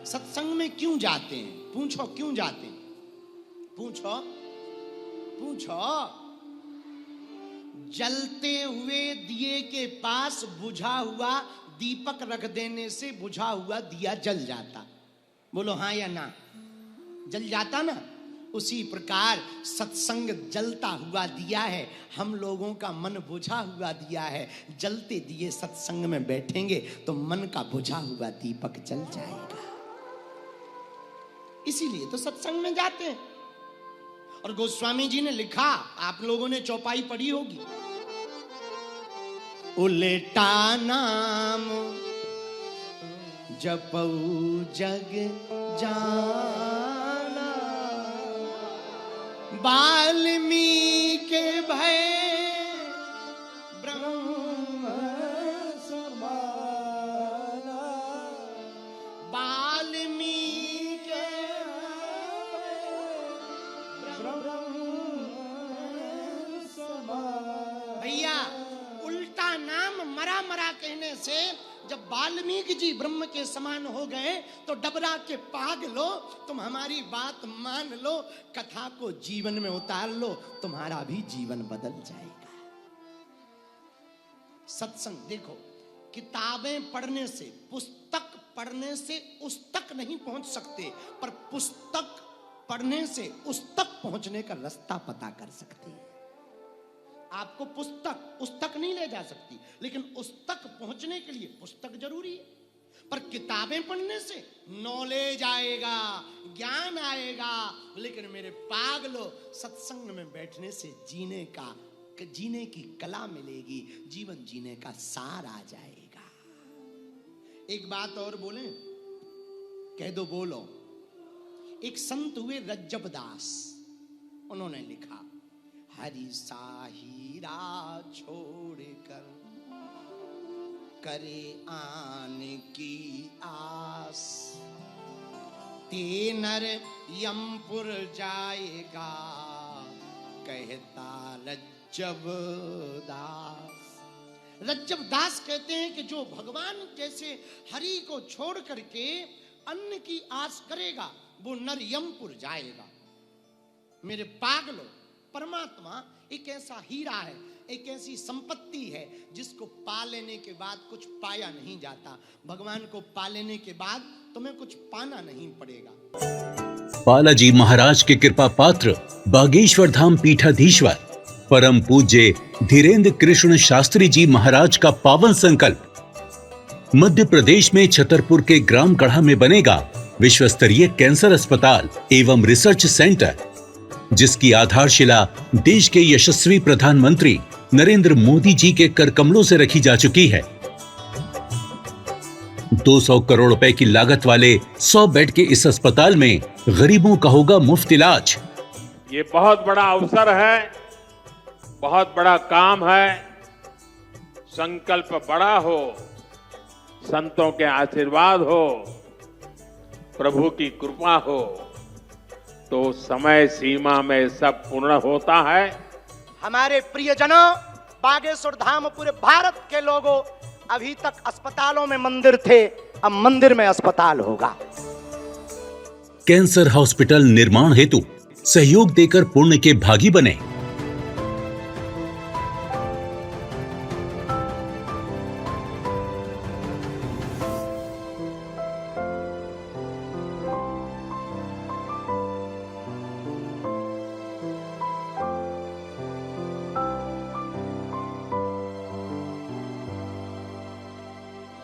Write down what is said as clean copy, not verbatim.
सत्संग में क्यों जाते हैं? पूछो क्यों जाते हैं? पूछो पूछो। जलते हुए दिए के पास बुझा हुआ दीपक रख देने से बुझा हुआ दिया जल जाता। बोलो हाँ या ना? जल जाता ना। उसी प्रकार सत्संग जलता हुआ दिया है, हम लोगों का मन बुझा हुआ दिया है। जलते दिए सत्संग में बैठेंगे तो मन का बुझा हुआ दीपक जल जाएगा। इसीलिए तो सत्संग में जाते हैं। और गोस्वामी जी ने लिखा, आप लोगों ने चौपाई पढ़ी होगी, उल्टा नाम जपऊ जग जाना, वाल्मीकि भय ब्रह्म समाना, वाल्मीकि ब्रह्म समाना। भैया उल्टा नाम मरा मरा कहने से जब वाल्मीकि जी ब्रह्म के समान हो गए तो डबरा के पागलो, तुम हमारी बात मान लो, कथा को जीवन में उतार लो, तुम्हारा भी जीवन बदल जाएगा। सत्संग देखो, किताबें पढ़ने से, पुस्तक पढ़ने से उस तक नहीं पहुंच सकते, पर पुस्तक पढ़ने से उस तक पहुंचने का रास्ता पता कर सकते हैं। आपको पुस्तक उस तक नहीं ले जा सकती, लेकिन उस तक पहुंचने के लिए पुस्तक जरूरी है। पर किताबें पढ़ने से नॉलेज आएगा, ज्ञान आएगा, लेकिन मेरे पागलो सत्संग में बैठने से जीने की कला मिलेगी, जीवन जीने का सार आ जाएगा। एक बात और बोले, कह दो बोलो। एक संत हुए रज्जब दास, उन्होंने लिखा, हरि साहीरा छोड़कर करे आन की आस, ते नर यमपुर जाएगा, कहता रज्जब दास। रज्जब दास कहते हैं कि जो भगवान जैसे हरि को छोड़ करके अन्न की आस करेगा वो नर यमपुर जाएगा। मेरे पागलों, परमात्मा एक ऐसा हीरा है, एक ऐसी संपत्ति है जिसको पा लेने के बाद कुछ पाया नहीं जाता। भगवान को पा लेने के बाद तुम्हें कुछ पाना नहीं पड़ेगा। बालाजी महाराज के कृपा पात्र बागेश्वर धाम पीठाधीश्वर परम पूज्य धीरेन्द्र कृष्ण शास्त्री जी महाराज का पावन संकल्प। मध्य प्रदेश में छतरपुर के ग्राम गढ़ा में बनेगा विश्व स्तरीय कैंसर अस्पताल एवं रिसर्च सेंटर, जिसकी आधारशिला देश के यशस्वी प्रधानमंत्री नरेंद्र मोदी जी के कर कमलों से रखी जा चुकी है। 200 करोड़ रुपए की लागत वाले 100 बेड के इस अस्पताल में गरीबों का होगा मुफ्त इलाज। ये बहुत बड़ा अवसर है, बहुत बड़ा काम है। संकल्प बड़ा हो, संतों के आशीर्वाद हो, प्रभु की कृपा हो तो समय सीमा में सब पूर्ण होता है। हमारे प्रियजनों, बागेश्वर धाम पूरे भारत के लोगों, अभी तक अस्पतालों में मंदिर थे, अब मंदिर में अस्पताल होगा। कैंसर हॉस्पिटल निर्माण हेतु सहयोग देकर पुण्य के भागी बने।